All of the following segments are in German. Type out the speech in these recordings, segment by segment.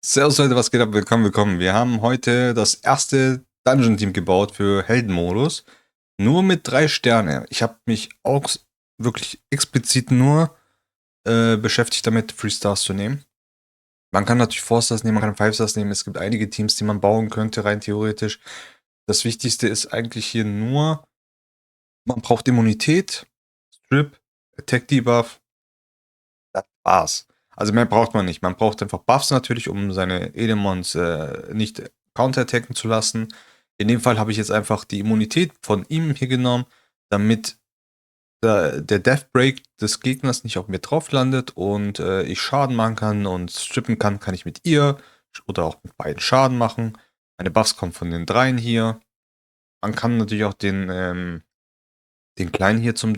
Servus Leute, was geht ab? Willkommen, willkommen. Wir haben heute das erste Dungeon-Team gebaut für Heldenmodus. Nur mit 3 Sterne. Ich habe mich auch wirklich explizit nur beschäftigt damit, 3 Stars zu nehmen. Man kann natürlich 4 Stars nehmen, man kann 5 Stars nehmen. Es gibt einige Teams, die man bauen könnte, rein theoretisch. Das Wichtigste ist eigentlich hier nur, man braucht Immunität, Strip, Attack Debuff. Das war's. Also mehr braucht man nicht. Man braucht einfach Buffs natürlich, um seine Edemons nicht counterattacken zu lassen. In dem Fall habe ich jetzt einfach die Immunität von ihm hier genommen, damit der Death Break des Gegners nicht auf mir drauf landet und ich Schaden machen kann und strippen kann ich mit ihr oder auch mit beiden Schaden machen. Meine Buffs kommen von den dreien hier. Man kann natürlich auch den kleinen hier zum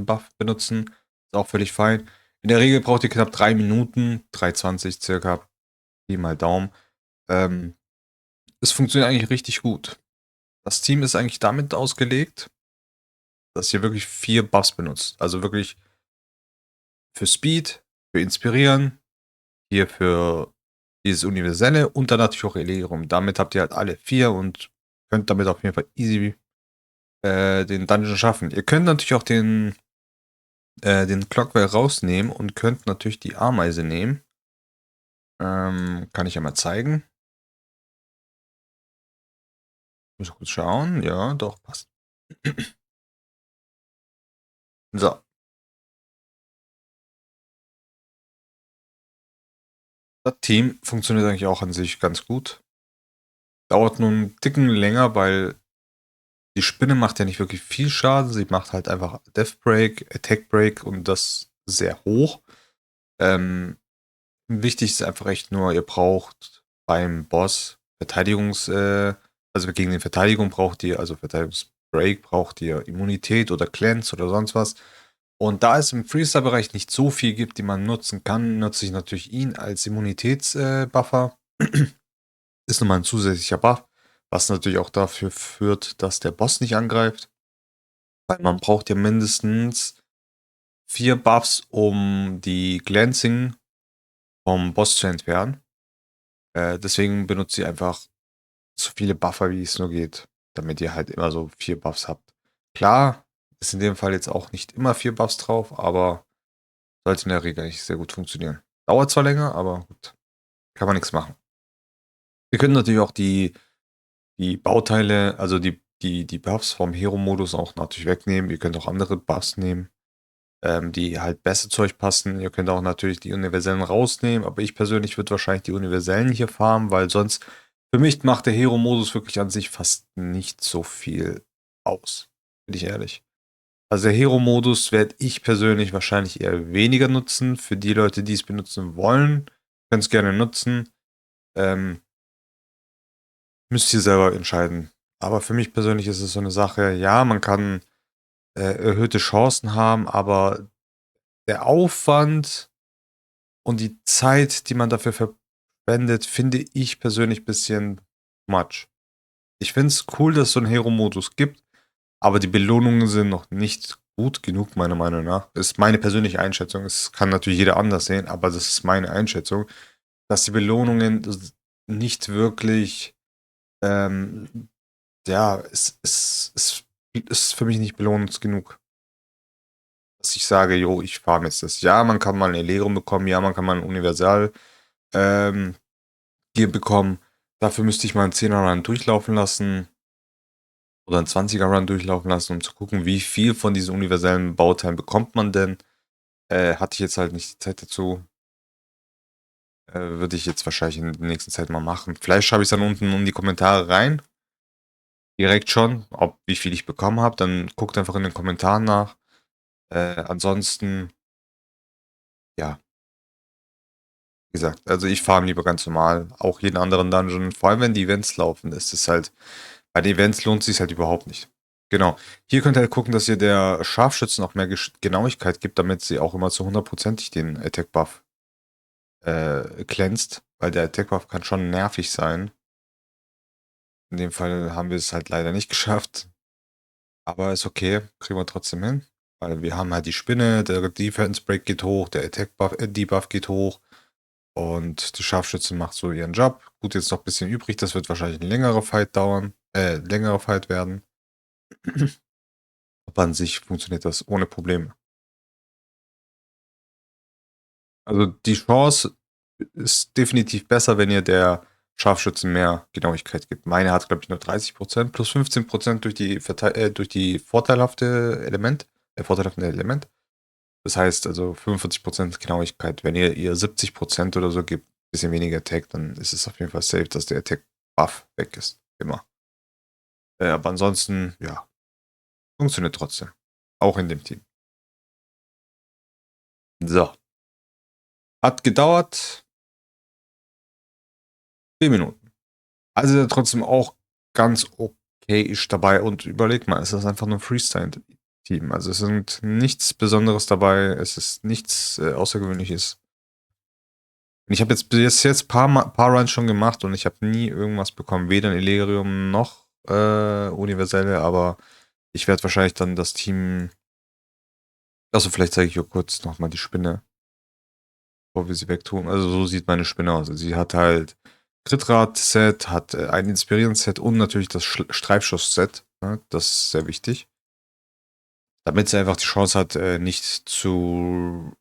Buff benutzen. Ist auch völlig fein. In der Regel braucht ihr knapp 3 Minuten, 3,20 circa, Pi mal Daumen. Es funktioniert eigentlich richtig gut. Das Team ist eigentlich damit ausgelegt, dass ihr wirklich 4 Buffs benutzt. Also wirklich für Speed, für Inspirieren, hier für dieses Universelle und dann natürlich auch Elirum. Damit habt ihr halt alle 4 und könnt damit auf jeden Fall easy den Dungeon schaffen. Ihr könnt natürlich auch den Clockwell rausnehmen und könnt natürlich die Ameise nehmen. Kann ich ja mal zeigen. Muss kurz schauen. Ja, doch, passt. So. Das Team funktioniert eigentlich auch an sich ganz gut. Dauert nur einen Ticken länger, weil die Spinne macht ja nicht wirklich viel Schaden. Sie macht halt einfach Death Break, Attack Break und das sehr hoch. Wichtig ist einfach echt nur, ihr braucht beim Boss also gegen den Verteidigung braucht ihr, also Verteidigungsbreak braucht ihr Immunität oder Cleanse oder sonst was. Und da es im Freestyle-Bereich nicht so viel gibt, die man nutzen kann, nutze ich natürlich ihn als Immunitätsbuffer. Ist nochmal ein zusätzlicher Buff, was natürlich auch dafür führt, dass der Boss nicht angreift. Weil man braucht ja mindestens 4 Buffs, um die Glancing vom Boss zu entfernen. Deswegen benutzt ihr einfach so viele Buffer, wie es nur geht, damit ihr halt immer so 4 Buffs habt. Klar, ist in dem Fall jetzt auch nicht immer 4 Buffs drauf, aber sollte in der Regel eigentlich sehr gut funktionieren. Dauert zwar länger, aber gut, kann man nichts machen. Wir können natürlich auch die Bauteile, also die Buffs vom Hero-Modus auch natürlich wegnehmen. Ihr könnt auch andere Buffs nehmen, die halt besser zu euch passen. Ihr könnt auch natürlich die universellen rausnehmen, aber ich persönlich würde wahrscheinlich die universellen hier farmen, weil sonst für mich macht der Hero-Modus wirklich an sich fast nicht so viel aus, bin ich ehrlich. Also der Hero-Modus werde ich persönlich wahrscheinlich eher weniger nutzen. Für die Leute, die es benutzen wollen, können es gerne nutzen. Ähm, Müsst ihr selber entscheiden. Aber für mich persönlich ist es so eine Sache, ja, man kann erhöhte Chancen haben, aber der Aufwand und die Zeit, die man dafür verwendet, finde ich persönlich ein bisschen much. Ich finde es cool, dass es so einen Hero-Modus gibt, aber die Belohnungen sind noch nicht gut genug, meiner Meinung nach. Ist meine persönliche Einschätzung. Es kann natürlich jeder anders sehen, aber das ist meine Einschätzung, dass die Belohnungen nicht wirklich, ähm, ja, es ist für mich nicht belohnend genug. Dass ich sage, jo, ich farm jetzt das. Ja, man kann mal ein Elerum bekommen, ja, man kann mal ein Universal ähm, hier bekommen. Dafür müsste ich mal einen 10er-Run durchlaufen lassen oder einen 20er-Run durchlaufen lassen, um zu gucken, wie viel von diesen universellen Bauteilen bekommt man denn. Hatte ich jetzt halt nicht die Zeit dazu. Würde ich jetzt wahrscheinlich in der nächsten Zeit mal machen. Vielleicht schreibe ich es dann unten in die Kommentare rein. Direkt schon, wie viel ich bekommen habe. Dann guckt einfach in den Kommentaren nach. Ansonsten, ja, wie gesagt, also ich farm lieber ganz normal. Auch jeden anderen Dungeon. Vor allem, wenn die Events laufen, ist es halt, bei den Events lohnt es sich halt überhaupt nicht. Genau. Hier könnt ihr halt gucken, dass ihr der Scharfschütze noch mehr Genauigkeit gibt, damit sie auch immer zu 100%ig den Attack-Buff glänzt. Weil der Attack-Buff kann schon nervig sein. In dem Fall haben wir es halt leider nicht geschafft. Aber ist okay, kriegen wir trotzdem hin. Weil wir haben halt die Spinne, der Defense Break geht hoch, der Attack Buff, Debuff geht hoch. Und die Scharfschützin macht so ihren Job. Gut, jetzt noch ein bisschen übrig. Das wird wahrscheinlich ein längerer Fight dauern. Längerer Fight werden. Aber an sich funktioniert das ohne Probleme. Also die Chance ist definitiv besser, wenn ihr der Scharfschützen mehr Genauigkeit gibt. Meine hat, glaube ich, nur 30% plus 15% durch die vorteilhaften Element. Das heißt also 45% Genauigkeit. Wenn ihr 70% oder so gebt, bisschen weniger Attack, dann ist es auf jeden Fall safe, dass der Attack-Buff weg ist. Immer. Aber ansonsten, ja, funktioniert trotzdem. Auch in dem Team. So. Hat gedauert 4 Minuten. Also trotzdem auch ganz okay ist dabei. Und überleg mal, es ist einfach nur ein Freestyle-Team. Also es ist nichts Besonderes dabei. Es ist nichts Außergewöhnliches. Und ich habe jetzt paar Runs schon gemacht und ich habe nie irgendwas bekommen. Weder in Illyrium noch Universelle. Aber ich werde wahrscheinlich dann das Team... Also vielleicht zeige ich euch kurz nochmal die Spinne, bevor wir sie wegtun. Also so sieht meine Spinne aus. Also sie hat halt Kritrad-Set, hat ein Inspirierens-Set und natürlich das Streifschuss-Set. Ne? Das ist sehr wichtig. Damit sie einfach die Chance hat, nicht zu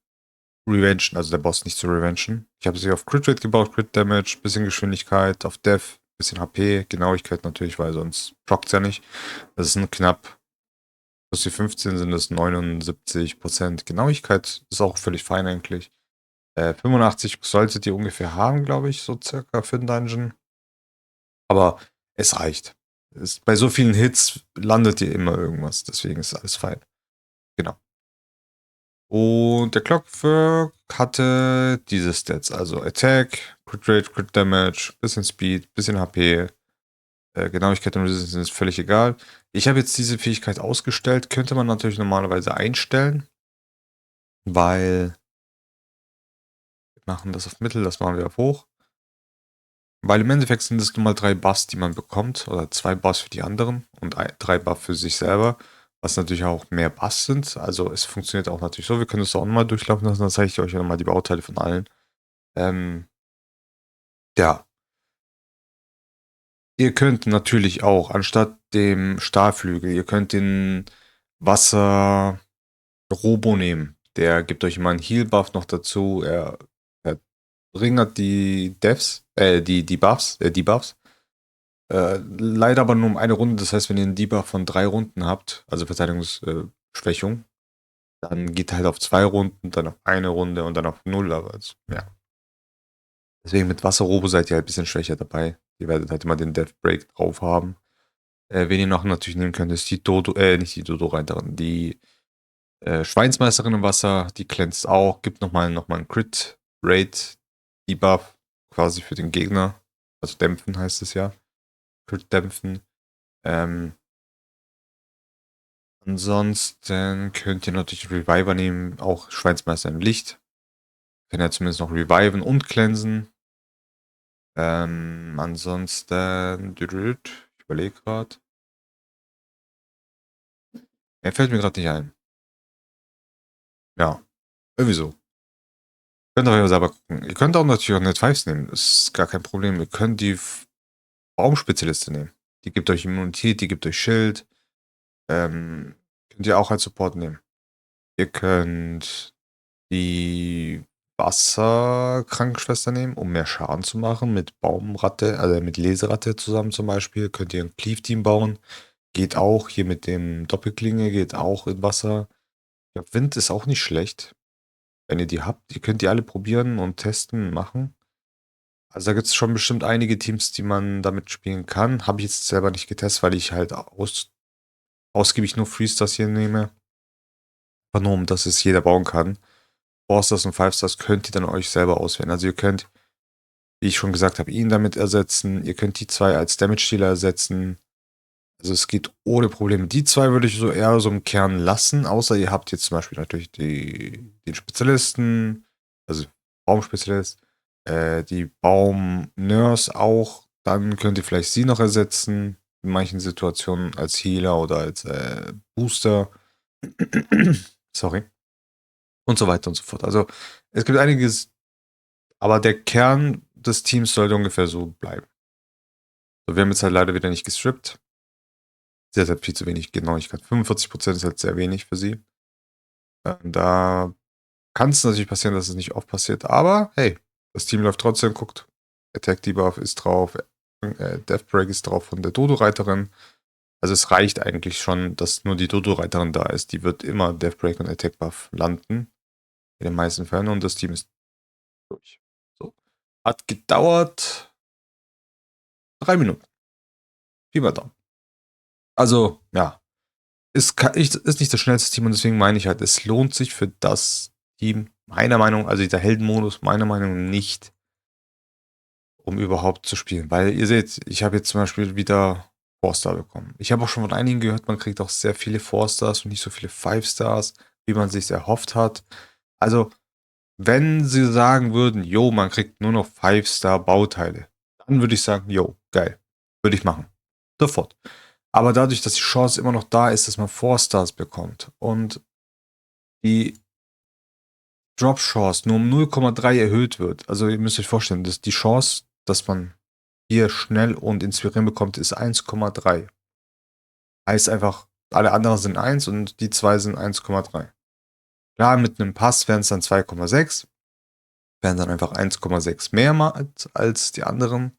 revengen, also der Boss nicht zu revengen. Ich habe sie auf Crit Rate gebaut, Crit Damage, bisschen Geschwindigkeit, auf Death, bisschen HP, Genauigkeit natürlich, weil sonst prockt's ja nicht. Das sind knapp, plus die 15 sind es 79%. Genauigkeit ist auch völlig fein eigentlich. 85 solltet ihr ungefähr haben, glaube ich, so circa für den Dungeon. Aber es reicht. Bei so vielen Hits landet ihr immer irgendwas, deswegen ist alles fein. Genau. Und der Clockwork hatte diese Stats, also Attack, Crit Rate, Crit Damage, bisschen Speed, bisschen HP, Genauigkeit und Resistance ist völlig egal. Ich habe jetzt diese Fähigkeit ausgestellt, könnte man natürlich normalerweise einstellen, weil wir machen das auf Mittel, das machen wir auf Hoch. Weil im Endeffekt sind es nur mal 3 Buffs, die man bekommt, oder 2 Buffs für die anderen und 3 Buffs für sich selber, was natürlich auch mehr Buffs sind. Also es funktioniert auch natürlich so, wir können es auch nochmal durchlaufen lassen, dann zeige ich euch nochmal die Bauteile von allen. Ja, ihr könnt natürlich auch, anstatt dem Stahlflügel, ihr könnt den Wasser-Robo nehmen. Der gibt euch immer einen Heal-Buff noch dazu, er verringert die die Buffs, Debuffs. Leider aber nur um eine Runde. Das heißt, wenn ihr einen Debuff von 3 Runden habt, also Verteidigungsschwächung, dann geht halt auf 2 Runden, dann auf eine Runde und dann auf 0. Aber ja. Deswegen mit Wasserrobo seid ihr halt ein bisschen schwächer dabei. Ihr werdet halt immer den Death Break drauf haben. Wen ihr noch natürlich nehmen könnt, ist die nicht die Dodo-Reiterin, die Schweinsmeisterin im Wasser, die glänzt auch, gibt nochmal einen Crit-Rate-Debuff quasi für den Gegner. Also dämpfen heißt es ja. Crit dämpfen. Ansonsten könnt ihr natürlich Reviver nehmen, auch Schweinsmeister im Licht. Kann ja zumindest noch reviven und cleansen. Ansonsten, ich überlege gerade. Er fällt mir gerade nicht ein. Ja, irgendwie so. Könnt ihr euch selber gucken. Ihr könnt auch natürlich auch Net 5s nehmen, das ist gar kein Problem. Ihr könnt die Baumspezialiste nehmen. Die gibt euch Immunität, die gibt euch Schild. Könnt ihr auch als Support nehmen. Ihr könnt die Wasserkrankenschwester nehmen, um mehr Schaden zu machen, mit Baumratte, also mit Leseratte zusammen zum Beispiel. Könnt ihr ein Cleave-Team bauen. Geht auch, hier mit dem Doppelklinge, geht auch in Wasser. Ja, Wind ist auch nicht schlecht. Wenn ihr die habt, ihr könnt die alle probieren und testen, machen. Also da gibt es schon bestimmt einige Teams, die man damit spielen kann. Habe ich jetzt selber nicht getestet, weil ich halt ausgiebig nur Freestars hier nehme. Aber nur um, dass es jeder bauen kann. 4-Stars und 5-Stars könnt ihr dann euch selber auswählen. Also ihr könnt, wie ich schon gesagt habe, ihn damit ersetzen. Ihr könnt die 2 als Damage-Dealer ersetzen. Also es geht ohne Probleme. Die 2 würde ich so eher so im Kern lassen, außer ihr habt jetzt zum Beispiel natürlich den Spezialisten, also Baumspezialist, die Baum-Nurse auch. Dann könnt ihr vielleicht sie noch ersetzen, in manchen Situationen als Healer oder als Booster. Sorry. Und so weiter und so fort. Also es gibt Aber der Kern des Teams sollte ungefähr so bleiben. So, wir haben jetzt halt leider wieder nicht gestrippt. Sie hat halt viel zu wenig Genauigkeit. 45% ist halt sehr wenig für sie. Da kann es natürlich passieren, dass es nicht oft passiert. Aber hey, das Team läuft trotzdem, guckt. Attack Debuff ist drauf, Death Break ist drauf von der Dodo-Reiterin. Also es reicht eigentlich schon, dass nur die Dodo-Reiterin da ist. Die wird immer Death Break und Attack Buff landen. In den meisten Fällen. Und das Team ist durch. So. Hat gedauert 3 Minuten. Pi mal Daumen. Also, ja. Ist nicht das schnellste Team und deswegen meine ich halt, es lohnt sich für das Team, meiner Meinung nach, also dieser Heldenmodus, meiner Meinung nach nicht, um überhaupt zu spielen. Weil ihr seht, ich habe jetzt zum Beispiel wieder 4-Star bekommen. Ich habe auch schon von einigen gehört, man kriegt auch sehr viele 4-Stars und nicht so viele 5-Stars, wie man sich erhofft hat. Also, wenn sie sagen würden, jo, man kriegt nur noch 5-Star-Bauteile, dann würde ich sagen, jo, geil. Würde ich machen. Sofort. Aber dadurch, dass die Chance immer noch da ist, dass man 4-Stars bekommt und die Drop-Chance nur um 0,3 erhöht wird, also ihr müsst euch vorstellen, dass die Chance, dass man hier schnell und inspirieren bekommt, ist 1,3. Heißt einfach, alle anderen sind 1 und die 2 sind 1,3. Klar, mit einem Pass wären es dann 2,6. Wären dann einfach 1,6 mehr als die anderen.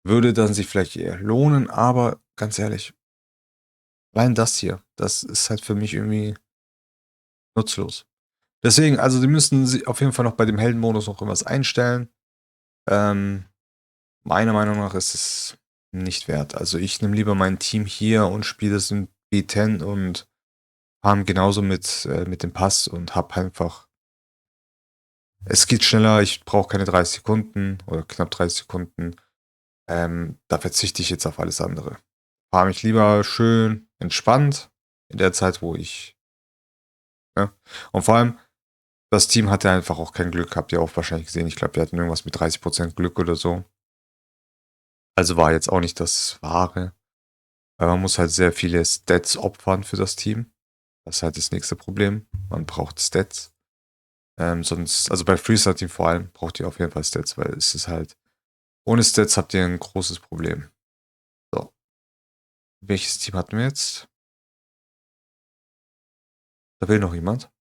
Würde dann sich vielleicht eher lohnen, aber ganz ehrlich, allein das hier, das ist halt für mich irgendwie nutzlos. Deswegen, also sie müssen auf jeden Fall noch bei dem Heldenmodus noch irgendwas einstellen. Meiner Meinung nach ist es nicht wert. Also ich nehme lieber mein Team hier und spiele das in B10 und farm genauso mit dem Pass und habe einfach. Es geht schneller, ich brauche keine 30 Sekunden oder knapp 30 Sekunden. Da verzichte ich jetzt auf alles andere. Farm ich lieber schön entspannt in der Zeit, wo ich. Ne? Und vor allem, das Team hatte einfach auch kein Glück, habt ihr auch wahrscheinlich gesehen. Ich glaube, wir hatten irgendwas mit 30% Glück oder so. Also war jetzt auch nicht das Wahre. Weil man muss halt sehr viele Stats opfern für das Team. Das ist halt das nächste Problem. Man braucht Stats. Sonst, also bei Freestyle-Team vor allem, braucht ihr auf jeden Fall Stats, weil es ist halt, ohne Stats habt ihr ein großes Problem. So. Welches Team hatten wir jetzt? Da will noch jemand.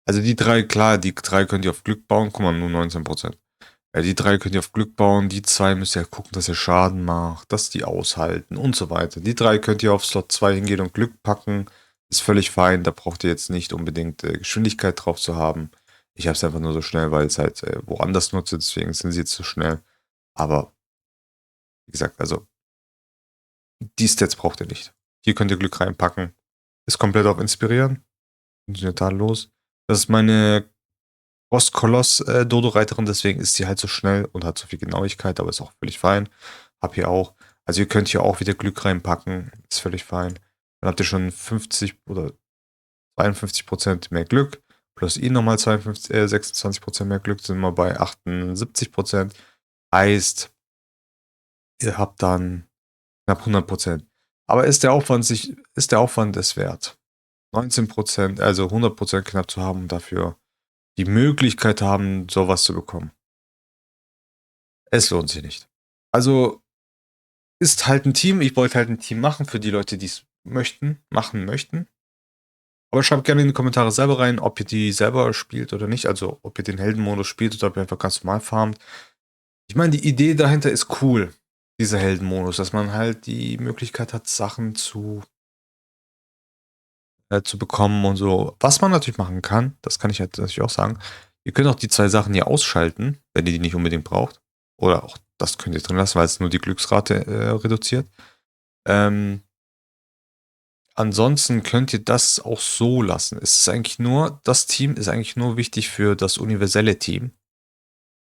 Also die 3, klar, die 3 könnt ihr auf Glück bauen. Guck mal, nur 19%. Die 3 könnt ihr auf Glück bauen. Die 2 müsst ihr gucken, dass ihr Schaden macht, dass die aushalten und so weiter. Die 3 könnt ihr auf Slot 2 hingehen und Glück packen. Ist völlig fein. Da braucht ihr jetzt nicht unbedingt Geschwindigkeit drauf zu haben. Ich habe es einfach nur so schnell, weil es halt woanders nutze. Deswegen sind sie jetzt so schnell. Aber wie gesagt, also die Stats braucht ihr nicht. Hier könnt ihr Glück reinpacken. Ist komplett auf Inspirieren. Funktioniert tadellos. Das ist meine Boss-Koloss-Dodo-Reiterin, deswegen ist sie halt so schnell und hat so viel Genauigkeit, aber ist auch völlig fein. Hab hier auch. Also ihr könnt hier auch wieder Glück reinpacken, ist völlig fein. Dann habt ihr schon 50 oder 52% mehr Glück. Plus ihn nochmal 26% mehr Glück, sind wir bei 78%. Heißt, ihr habt dann knapp 100%. Aber ist der Aufwand es wert? 19%, also 100% knapp zu haben und dafür die Möglichkeit haben, sowas zu bekommen. Es lohnt sich nicht. Also ist halt ein Team. Ich wollte halt ein Team machen für die Leute, die es machen möchten. Aber schreibt gerne in die Kommentare selber rein, ob ihr die selber spielt oder nicht. Also ob ihr den Heldenmodus spielt oder ob ihr einfach ganz normal farmt. Ich meine, die Idee dahinter ist cool, dieser Heldenmodus, dass man halt die Möglichkeit hat, Sachen zu bekommen und so. Was man natürlich machen kann, das kann ich halt natürlich auch sagen, ihr könnt auch die 2 Sachen hier ausschalten, wenn ihr die nicht unbedingt braucht. Oder auch das könnt ihr drin lassen, weil es nur die Glücksrate reduziert. Ansonsten könnt ihr das auch so lassen. Das Team ist eigentlich nur wichtig für das universelle Team.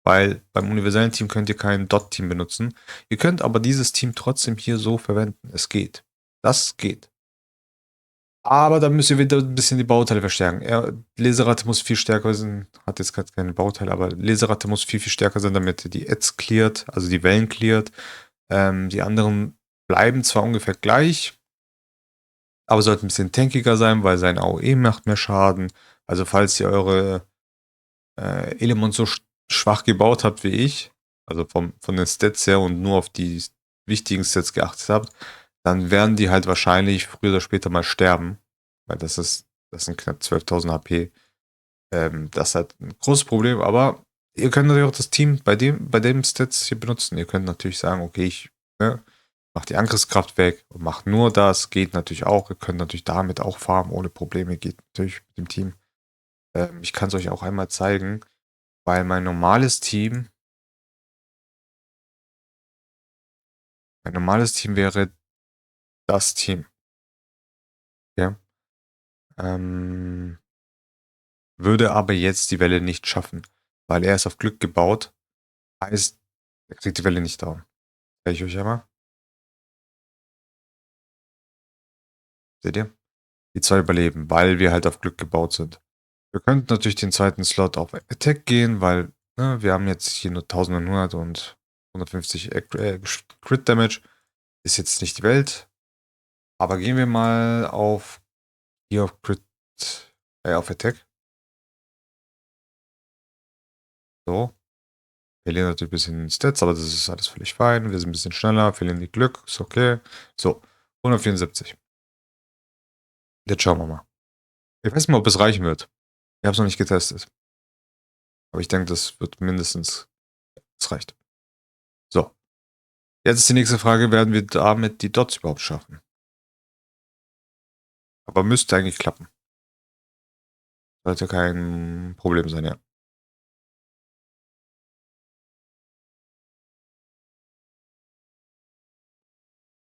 Weil beim universellen Team könnt ihr kein Dot-Team benutzen. Ihr könnt aber dieses Team trotzdem hier so verwenden. Es geht. Das geht. Aber dann müsst ihr wieder ein bisschen die Bauteile verstärken. Leserate muss viel stärker sein. Hat jetzt gerade keine Bauteile, aber Leserate muss viel, viel stärker sein, damit ihr die Ads cleart, also die Wellen cleart. Die anderen bleiben zwar ungefähr gleich, aber sollten ein bisschen tankiger sein, weil sein AOE macht mehr Schaden. Also falls ihr eure Element so schwach gebaut habt wie ich, also von den Stats her und nur auf die wichtigen Stats geachtet habt, dann werden die halt wahrscheinlich früher oder später mal sterben. Weil das sind knapp 12.000 HP. Das ist halt ein großes Problem, aber ihr könnt natürlich auch das Team bei dem Stats hier benutzen. Ihr könnt natürlich sagen, okay, ich mach die Angriffskraft weg und mach nur das. Geht natürlich auch. Ihr könnt natürlich damit auch farmen ohne Probleme. Geht natürlich mit dem Team. Ich kann es euch auch einmal zeigen, weil mein normales Team wäre das Team. Ja? Ähm, würde aber jetzt die Welle nicht schaffen, weil er ist auf Glück gebaut. Heißt, er kriegt die Welle nicht down. Zeige ich euch einmal. Seht ihr? Die zwei überleben, weil wir halt auf Glück gebaut sind. Wir könnten natürlich den zweiten Slot auf Attack gehen, weil wir haben jetzt hier nur 1100 und 150 Crit Damage. Ist jetzt nicht die Welt. Aber gehen wir mal hier auf auf Attack. So. Wir verlieren natürlich ein bisschen Stats, aber das ist alles völlig fein. Wir sind ein bisschen schneller, verlieren die Glück, ist okay. So, 174. Jetzt schauen wir mal. Ich weiß nicht mal, ob es reichen wird. Ich habe es noch nicht getestet. Aber ich denke, das wird mindestens. Es reicht. So. Jetzt ist die nächste Frage, werden wir damit die Dots überhaupt schaffen? Aber müsste eigentlich klappen. Sollte kein Problem sein, ja.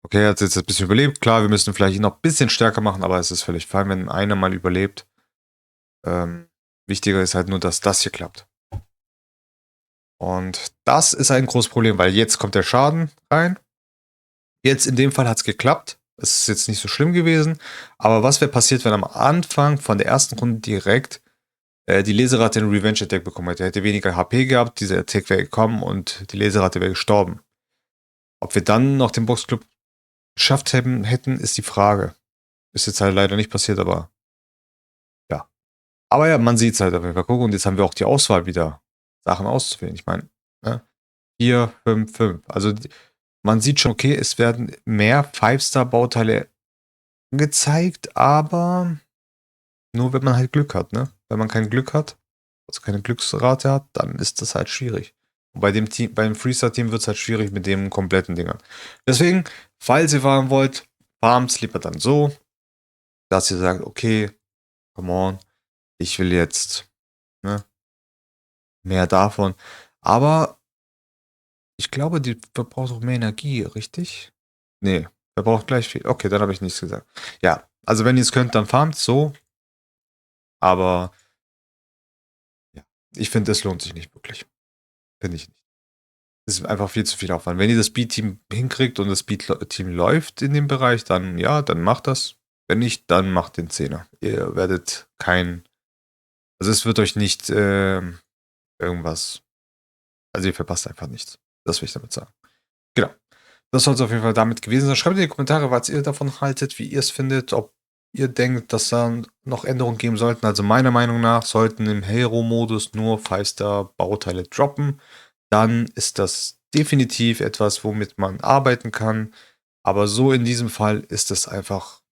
Okay, er hat jetzt ein bisschen überlebt. Klar, wir müssen vielleicht ihn noch ein bisschen stärker machen, aber es ist völlig fein, wenn einer mal überlebt. Wichtiger ist halt nur, dass das hier klappt. Und das ist ein großes Problem, weil jetzt kommt der Schaden rein. Jetzt in dem Fall hat es geklappt. Es ist jetzt nicht so schlimm gewesen. Aber was wäre passiert, wenn am Anfang von der ersten Runde direkt die Laserratte einen Revenge Attack bekommen hätte? Er hätte weniger HP gehabt, dieser Attack wäre gekommen und die Laserratte wäre gestorben. Ob wir dann noch den Boxclub geschafft hätten, ist die Frage. Ist jetzt halt leider nicht passiert, aber ja. Aber ja, man sieht es halt auf jeden Fall. Guck, und jetzt haben wir auch die Auswahl wieder, Sachen auszuwählen. Ich meine, 4, 5, 5. Also man sieht schon, okay, es werden mehr 5-Star-Bauteile gezeigt, aber nur wenn man halt Glück hat, ne? Wenn man kein Glück hat, also keine Glücksrate hat, dann ist das halt schwierig. Und bei dem Team, beim Freestar-Team wird es halt schwierig mit dem kompletten Dingern. Deswegen, falls ihr farmen wollt, farmt lieber dann so, dass ihr sagt, okay, come on, ich will jetzt mehr davon. Aber ich glaube, die verbraucht auch mehr Energie, richtig? Nee, verbraucht gleich viel. Okay, dann habe ich nichts gesagt. Ja, also wenn ihr es könnt, dann farmt so. Aber ja, ich finde, es lohnt sich nicht wirklich. Finde ich nicht. Es ist einfach viel zu viel Aufwand. Wenn ihr das Speed-Team hinkriegt und das Speed-Team läuft in dem Bereich, dann ja, dann macht das. Wenn nicht, dann macht den Zehner. Ihr werdet also es wird euch nicht irgendwas, also ihr verpasst einfach nichts. Das will ich damit sagen. Genau. Das soll es auf jeden Fall damit gewesen sein. Schreibt in die Kommentare, was ihr davon haltet, wie ihr es findet, ob ihr denkt, dass da noch Änderungen geben sollten. Also meiner Meinung nach sollten im Hero-Modus nur 5-Star-Bauteile droppen. Dann ist das definitiv etwas, womit man arbeiten kann. Aber so in diesem Fall ist es einfach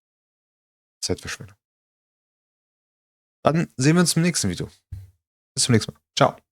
Zeitverschwendung. Dann sehen wir uns im nächsten Video. Bis zum nächsten Mal. Ciao.